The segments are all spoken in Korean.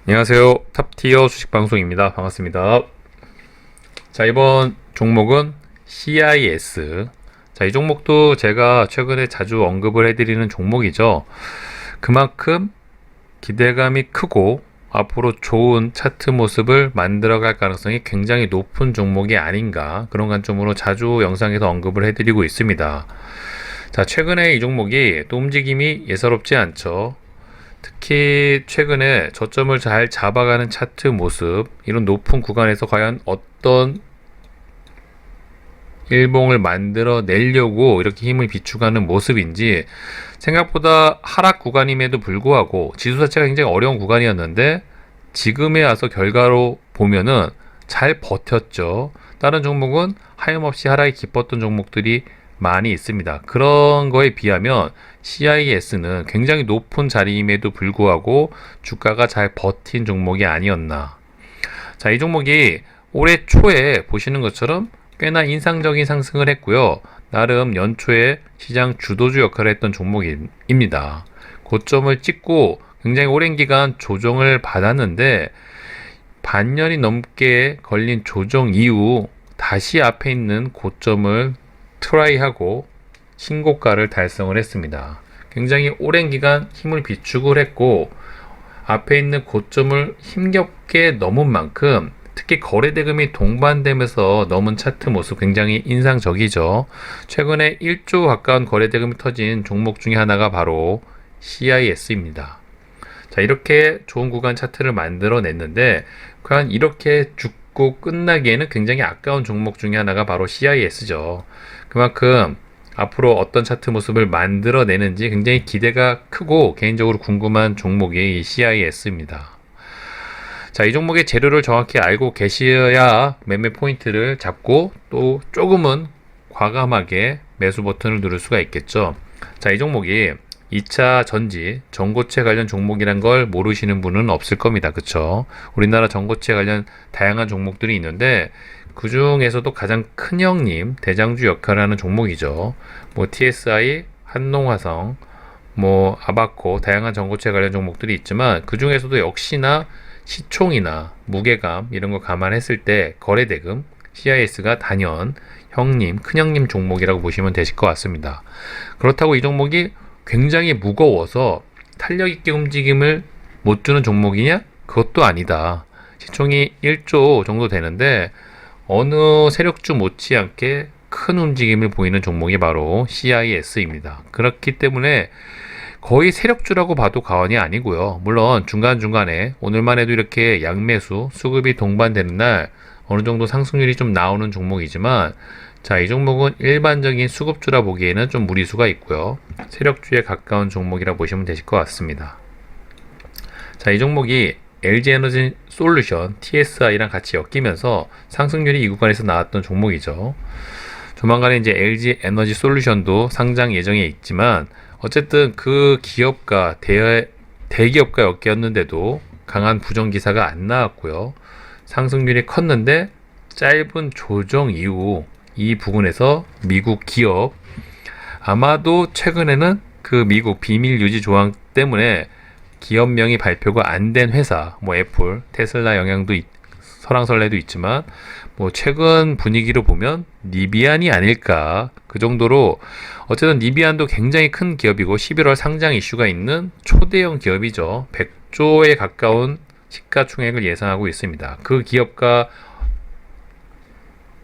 안녕하세요. 탑티어 주식방송입니다. 반갑습니다. 자, 이번 종목은 CIS. 자, 이 종목도 제가 최근에 자주 언급을 해드리는 종목이죠. 그만큼 기대감이 크고 앞으로 좋은 차트 모습을 만들어갈 가능성이 굉장히 높은 종목이 아닌가, 그런 관점으로 자주 영상에서 언급을 해드리고 있습니다. 자, 최근에 이 종목이 또 움직임이 예사롭지 않죠. 특히 최근에 저점을 잘 잡아가는 차트 모습, 이런 높은 구간에서 과연 어떤 일봉을 만들어 내려고 이렇게 힘을 비축하는 모습인지, 생각보다 하락 구간임에도 불구하고 지수 자체가 굉장히 어려운 구간이었는데 지금에 와서 결과로 보면은 잘 버텼죠. 다른 종목은 하염없이 하락이 깊었던 종목들이 많이 있습니다. 그런 거에 비하면 CIS는 굉장히 높은 자리임에도 불구하고 주가가 잘 버틴 종목이 아니었나. 자, 이 종목이 올해 초에 보시는 것처럼 꽤나 인상적인 상승을 했고요. 나름 연초에 시장 주도주 역할을 했던 종목입니다. 고점을 찍고 굉장히 오랜 기간 조정을 받았는데 반년이 넘게 걸린 조정 이후 다시 앞에 있는 고점을 트라이하고 신고가를 달성을 했습니다. 굉장히 오랜 기간 힘을 비축을 했고 앞에 있는 고점을 힘겹게 넘은 만큼, 특히 거래대금이 동반되면서 넘은 차트 모습 굉장히 인상적이죠. 최근에 1조 가까운 거래대금이 터진 종목 중에 하나가 바로 CIS입니다. 자, 이렇게 좋은 구간 차트를 만들어냈는데 과연 이렇게 죽고 끝나기에는 굉장히 아까운 종목 중에 하나가 바로 CIS죠. 그만큼 앞으로 어떤 차트 모습을 만들어내는지 굉장히 기대가 크고 개인적으로 궁금한 종목이 이 CIS입니다. 자, 이 종목의 재료를 정확히 알고 계셔야 매매 포인트를 잡고 또 조금은 과감하게 매수 버튼을 누를 수가 있겠죠. 자, 이 종목이 2차 전지, 전고체 관련 종목이란 걸 모르시는 분은 없을 겁니다. 그쵸? 우리나라 전고체 관련 다양한 종목들이 있는데 그 중에서도 가장 큰 형님, 대장주 역할을 하는 종목이죠. 뭐 TSI, 한농화성, 뭐 아바코, 다양한 전고체 관련 종목들이 있지만 그 중에서도 역시나 시총이나 무게감 이런 거 감안했을 때 거래대금, CIS가 단연 형님, 큰형님 종목이라고 보시면 되실 것 같습니다. 그렇다고 이 종목이 굉장히 무거워서 탄력 있게 움직임을 못 주는 종목이냐? 그것도 아니다. 시총이 1조 정도 되는데 어느 세력주 못지않게 큰 움직임을 보이는 종목이 바로 CIS입니다. 그렇기 때문에 거의 세력주라고 봐도 과언이 아니고요. 물론 중간중간에 오늘만 해도 이렇게 양매수, 수급이 동반되는 날 어느 정도 상승률이 좀 나오는 종목이지만, 자, 이 종목은 일반적인 수급주라 보기에는 좀 무리수가 있고요. 세력주에 가까운 종목이라 보시면 되실 것 같습니다. 자, 이 종목이 LG에너지 솔루션, TSI랑 같이 엮이면서 상승률이 이 구간에서 나왔던 종목이죠. 조만간에 이제 LG 에너지 솔루션도 상장 예정에 있지만 어쨌든 그 기업과 대기업과 엮였는데도 강한 부정 기사가 안 나왔고요. 상승률이 컸는데 짧은 조정 이후 이 부분에서 미국 기업, 아마도 최근에는 그 미국 비밀 유지 조항 때문에 기업명이 발표가 안 된 회사, 뭐 애플, 테슬라 영향도 설왕설래도 있지만 뭐 최근 분위기로 보면 니비안이 아닐까, 그 정도로 어쨌든 니비안도 굉장히 큰 기업이고 11월 상장 이슈가 있는 초대형 기업이죠. 100조에 가까운 시가총액을 예상하고 있습니다. 그 기업과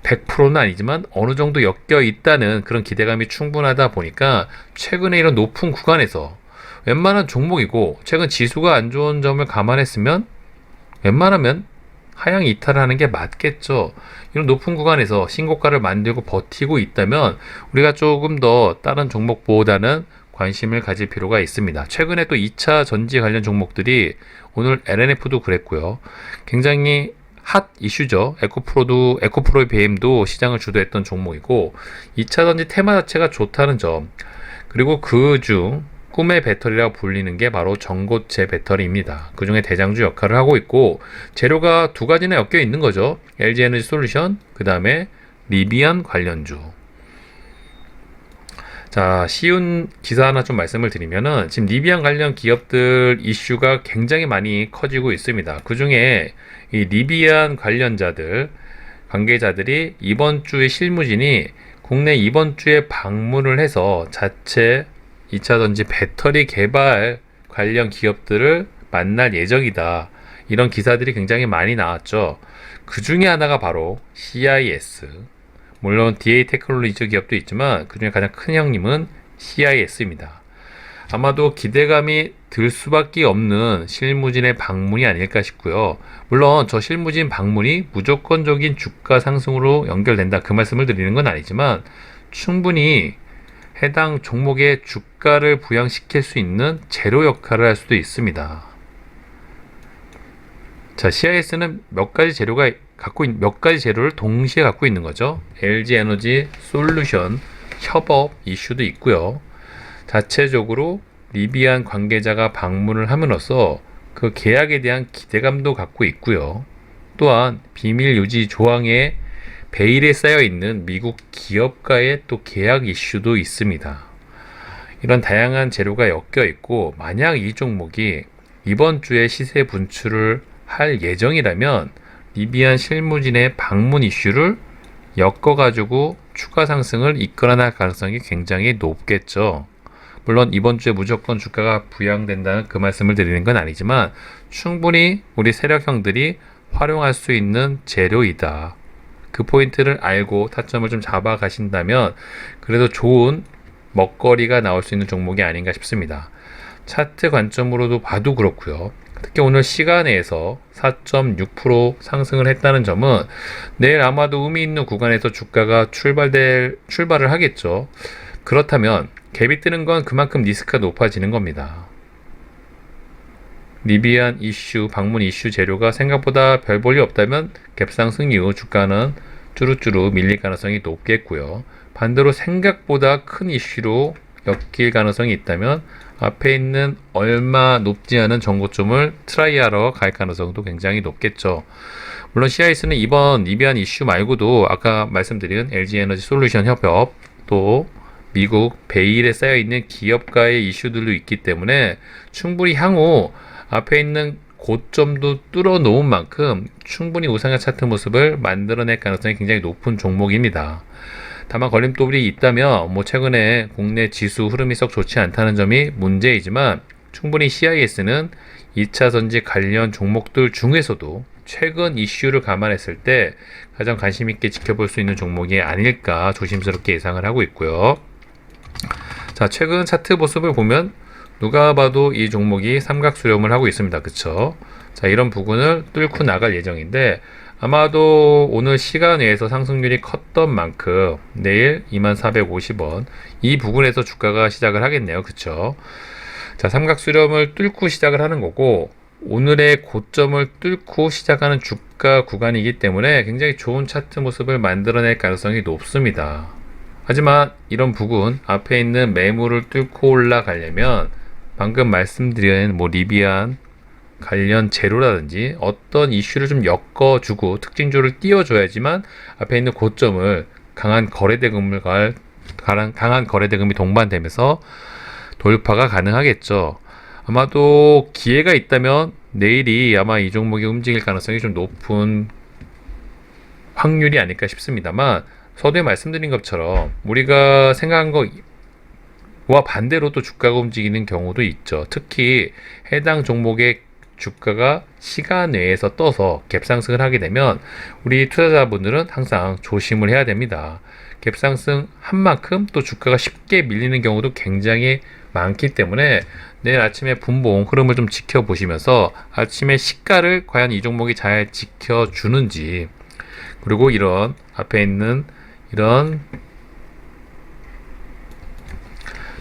100%는 아니지만 어느 정도 엮여 있다는 그런 기대감이 충분하다 보니까 최근에 이런 높은 구간에서 웬만한 종목이고 최근 지수가 안 좋은 점을 감안했으면 웬만하면 하향 이탈하는 게 맞겠죠. 이런 높은 구간에서 신고가를 만들고 버티고 있다면 우리가 조금 더 다른 종목보다는 관심을 가질 필요가 있습니다. 최근에 또 2차 전지 관련 종목들이, 오늘 LNF도 그랬고요, 굉장히 핫 이슈죠. 에코프로의 BM도 시장을 주도했던 종목이고 2차 전지 테마 자체가 좋다는 점, 그리고 그중 꿈의 배터리라고 불리는 게 바로 전고체 배터리입니다. 그 중에 대장주 역할을 하고 있고 재료가 두 가지나 엮여 있는 거죠. LG 에너지 솔루션, 그 다음에 리비안 관련주. 자, 쉬운 기사 하나 좀 말씀을 드리면은 지금 리비안 관련 기업들 이슈가 굉장히 많이 커지고 있습니다. 그 중에 이 리비안 관련자들, 관계자들이 이번 주에 실무진이 국내 이번 주에 방문을 해서 자체 2차전지 배터리 개발 관련 기업들을 만날 예정이다. 이런 기사들이 굉장히 많이 나왔죠. 그 중에 하나가 바로 CIS. 물론 DA 테크놀로지 기업도 있지만 그 중에 가장 큰 형님은 CIS입니다. 아마도 기대감이 들 수밖에 없는 실무진의 방문이 아닐까 싶고요. 물론 저 실무진 방문이 무조건적인 주가 상승으로 연결된다 그 말씀을 드리는 건 아니지만 충분히 해당 종목의 주가를 부양시킬 수 있는 재료 역할을 할 수도 있습니다. 자, CIS는 몇 가지 재료를 동시에 갖고 있는 거죠. LG 에너지 솔루션 협업 이슈도 있고요. 자체적으로 리비안 관계자가 방문을 함으로써 그 계약에 대한 기대감도 갖고 있고요. 또한 비밀 유지 조항에 베일에 쌓여 있는 미국 기업과의 또 계약 이슈도 있습니다. 이런 다양한 재료가 엮여 있고 만약 이 종목이 이번 주에 시세 분출을 할 예정이라면 리비안 실무진의 방문 이슈를 엮어가지고 추가 상승을 이끌어낼 가능성이 굉장히 높겠죠. 물론 이번 주에 무조건 주가가 부양된다는 그 말씀을 드리는 건 아니지만 충분히 우리 세력형들이 활용할 수 있는 재료이다. 그 포인트를 알고 타점을 좀 잡아 가신다면 그래도 좋은 먹거리가 나올 수 있는 종목이 아닌가 싶습니다. 차트 관점으로도 봐도 그렇고요. 특히 오늘 시간에서 4.6% 상승을 했다는 점은 내일 아마도 의미 있는 구간에서 주가가 출발을 하겠죠. 그렇다면 갭이 뜨는 건 그만큼 리스크가 높아지는 겁니다. 리비안 이슈, 방문 이슈 재료가 생각보다 별 볼일 없다면 갭 상승 이후 주가는 쭈루쭈루 밀릴 가능성이 높겠고요. 반대로 생각보다 큰 이슈로 엮일 가능성이 있다면 앞에 있는 얼마 높지 않은 정고점을 트라이하러 갈 가능성도 굉장히 높겠죠. 물론 CIS는 이번 리비안 이슈 말고도 아까 말씀드린 LG 에너지 솔루션 협업 또 미국 베일에 쌓여있는 기업가의 이슈들도 있기 때문에 충분히 향후 앞에 있는 고점도 뚫어 놓은 만큼 충분히 우상향 차트 모습을 만들어낼 가능성이 굉장히 높은 종목입니다. 다만 걸림돌이 있다면 최근에 국내 지수 흐름이 썩 좋지 않다는 점이 문제이지만 충분히 CIS는 2차 전지 관련 종목들 중에서도 최근 이슈를 감안했을 때 가장 관심 있게 지켜볼 수 있는 종목이 아닐까 조심스럽게 예상을 하고 있고요. 자, 최근 차트 모습을 보면 누가 봐도 이 종목이 삼각 수렴을 하고 있습니다. 그쵸? 자, 이런 부분을 뚫고 나갈 예정인데 아마도 오늘 시간 외에서 상승률이 컸던 만큼 내일 2450원 이 부분에서 주가가 시작을 하겠네요. 그쵸? 자, 삼각 수렴을 뚫고 시작을 하는 거고 오늘의 고점을 뚫고 시작하는 주가 구간이기 때문에 굉장히 좋은 차트 모습을 만들어낼 가능성이 높습니다. 하지만 이런 부분 앞에 있는 매물을 뚫고 올라가려면 방금 말씀드린 리비안 관련 재료라든지 어떤 이슈를 좀 엮어주고 특징주를 띄워줘야지만 앞에 있는 고점을 강한 거래대금이 동반되면서 돌파가 가능하겠죠. 아마도 기회가 있다면 내일이 아마 이 종목이 움직일 가능성이 좀 높은 확률이 아닐까 싶습니다만 서두에 말씀드린 것처럼 우리가 생각한 거와 반대로 또 주가가 움직이는 경우도 있죠. 특히 해당 종목의 주가가 시간 내에서 떠서 갭상승을 하게 되면 우리 투자자분들은 항상 조심을 해야 됩니다. 갭상승 한 만큼 또 주가가 쉽게 밀리는 경우도 굉장히 많기 때문에 내일 아침에 분봉 흐름을 좀 지켜보시면서 아침에 시가를 과연 이 종목이 잘 지켜주는지 그리고 이런 앞에 있는 이런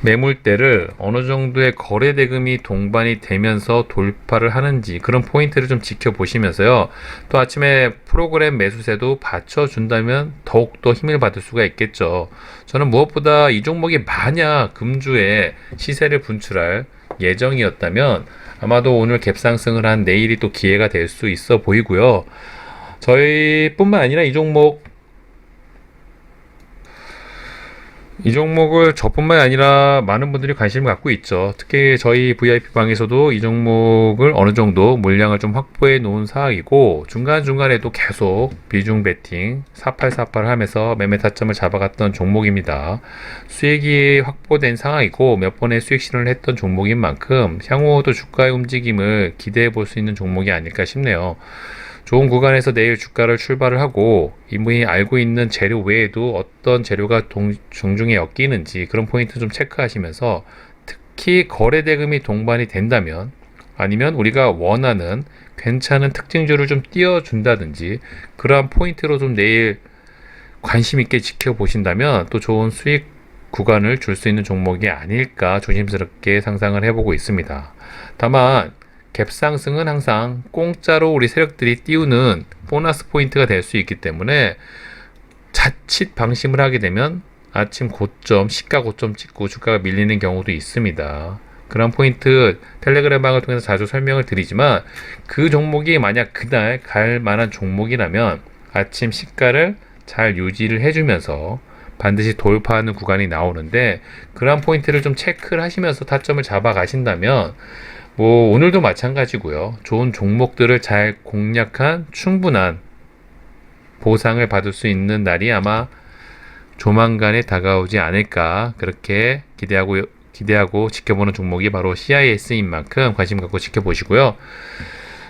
매물대를 어느 정도의 거래 대금이 동반이 되면서 돌파를 하는지 그런 포인트를 좀 지켜보시면서요. 또 아침에 프로그램 매수세도 받쳐준다면 더욱더 힘을 받을 수가 있겠죠. 저는 무엇보다 이 종목이 만약 금주에 시세를 분출할 예정이었다면 아마도 오늘 갭상승을 한 내일이 또 기회가 될 수 있어 보이고요. 저희뿐만 아니라 이 종목 이 종목을 저뿐만이 아니라 많은 분들이 관심을 갖고 있죠. 특히 저희 VIP방에서도 이 종목을 어느 정도 물량을 좀 확보해 놓은 상황이고, 중간중간에도 계속 비중 베팅 4848 하면서 매매 타점을 잡아갔던 종목입니다. 수익이 확보된 상황이고 몇 번의 수익 실현을 했던 종목인 만큼 향후도 주가의 움직임을 기대해 볼 수 있는 종목이 아닐까 싶네요. 좋은 구간에서 내일 주가를 출발을 하고 이미 알고 있는 재료 외에도 어떤 재료가 종중에 엮이는지 그런 포인트 좀 체크하시면서, 특히 거래 대금이 동반이 된다면 아니면 우리가 원하는 괜찮은 특징주를 좀 띄워준다든지 그러한 포인트로 좀 내일 관심 있게 지켜보신다면 또 좋은 수익 구간을 줄 수 있는 종목이 아닐까 조심스럽게 상상을 해보고 있습니다. 다만 갭상승은 항상 공짜로 우리 세력들이 띄우는 보너스 포인트가 될 수 있기 때문에 자칫 방심을 하게 되면 아침 고점, 시가 고점 찍고 주가가 밀리는 경우도 있습니다. 그런 포인트 텔레그램 방을 통해서 자주 설명을 드리지만, 그 종목이 만약 그날 갈 만한 종목이라면 아침 시가를 잘 유지를 해주면서 반드시 돌파하는 구간이 나오는데, 그런 포인트를 좀 체크를 하시면서 타점을 잡아 가신다면 오늘도 마찬가지고요. 좋은 종목들을 잘 공략한 충분한 보상을 받을 수 있는 날이 아마 조만간에 다가오지 않을까, 그렇게 기대하고 지켜보는 종목이 바로 CIS인 만큼 관심 갖고 지켜보시고요.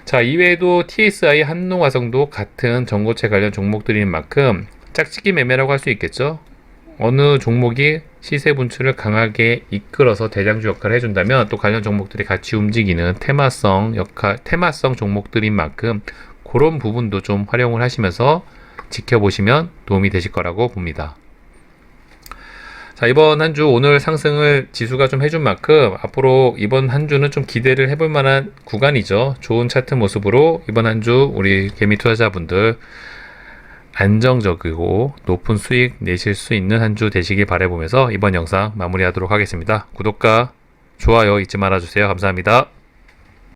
자, 이외에도 TSI, 한농화성도 같은 전고체 관련 종목들인 만큼 짝짓기 매매라고 할 수 있겠죠. 어느 종목이 시세 분출을 강하게 이끌어서 대장주 역할을 해준다면 또 관련 종목들이 같이 움직이는 테마성 종목들인 만큼 그런 부분도 좀 활용을 하시면서 지켜보시면 도움이 되실 거라고 봅니다. 자, 이번 한 주 오늘 상승을 지수가 좀 해준 만큼 앞으로 이번 한 주는 좀 기대를 해볼 만한 구간이죠. 좋은 차트 모습으로 이번 한 주 우리 개미 투자자분들 안정적이고 높은 수익 내실 수 있는 한 주 되시길 바라보면서 이번 영상 마무리하도록 하겠습니다. 구독과 좋아요 잊지 말아주세요. 감사합니다.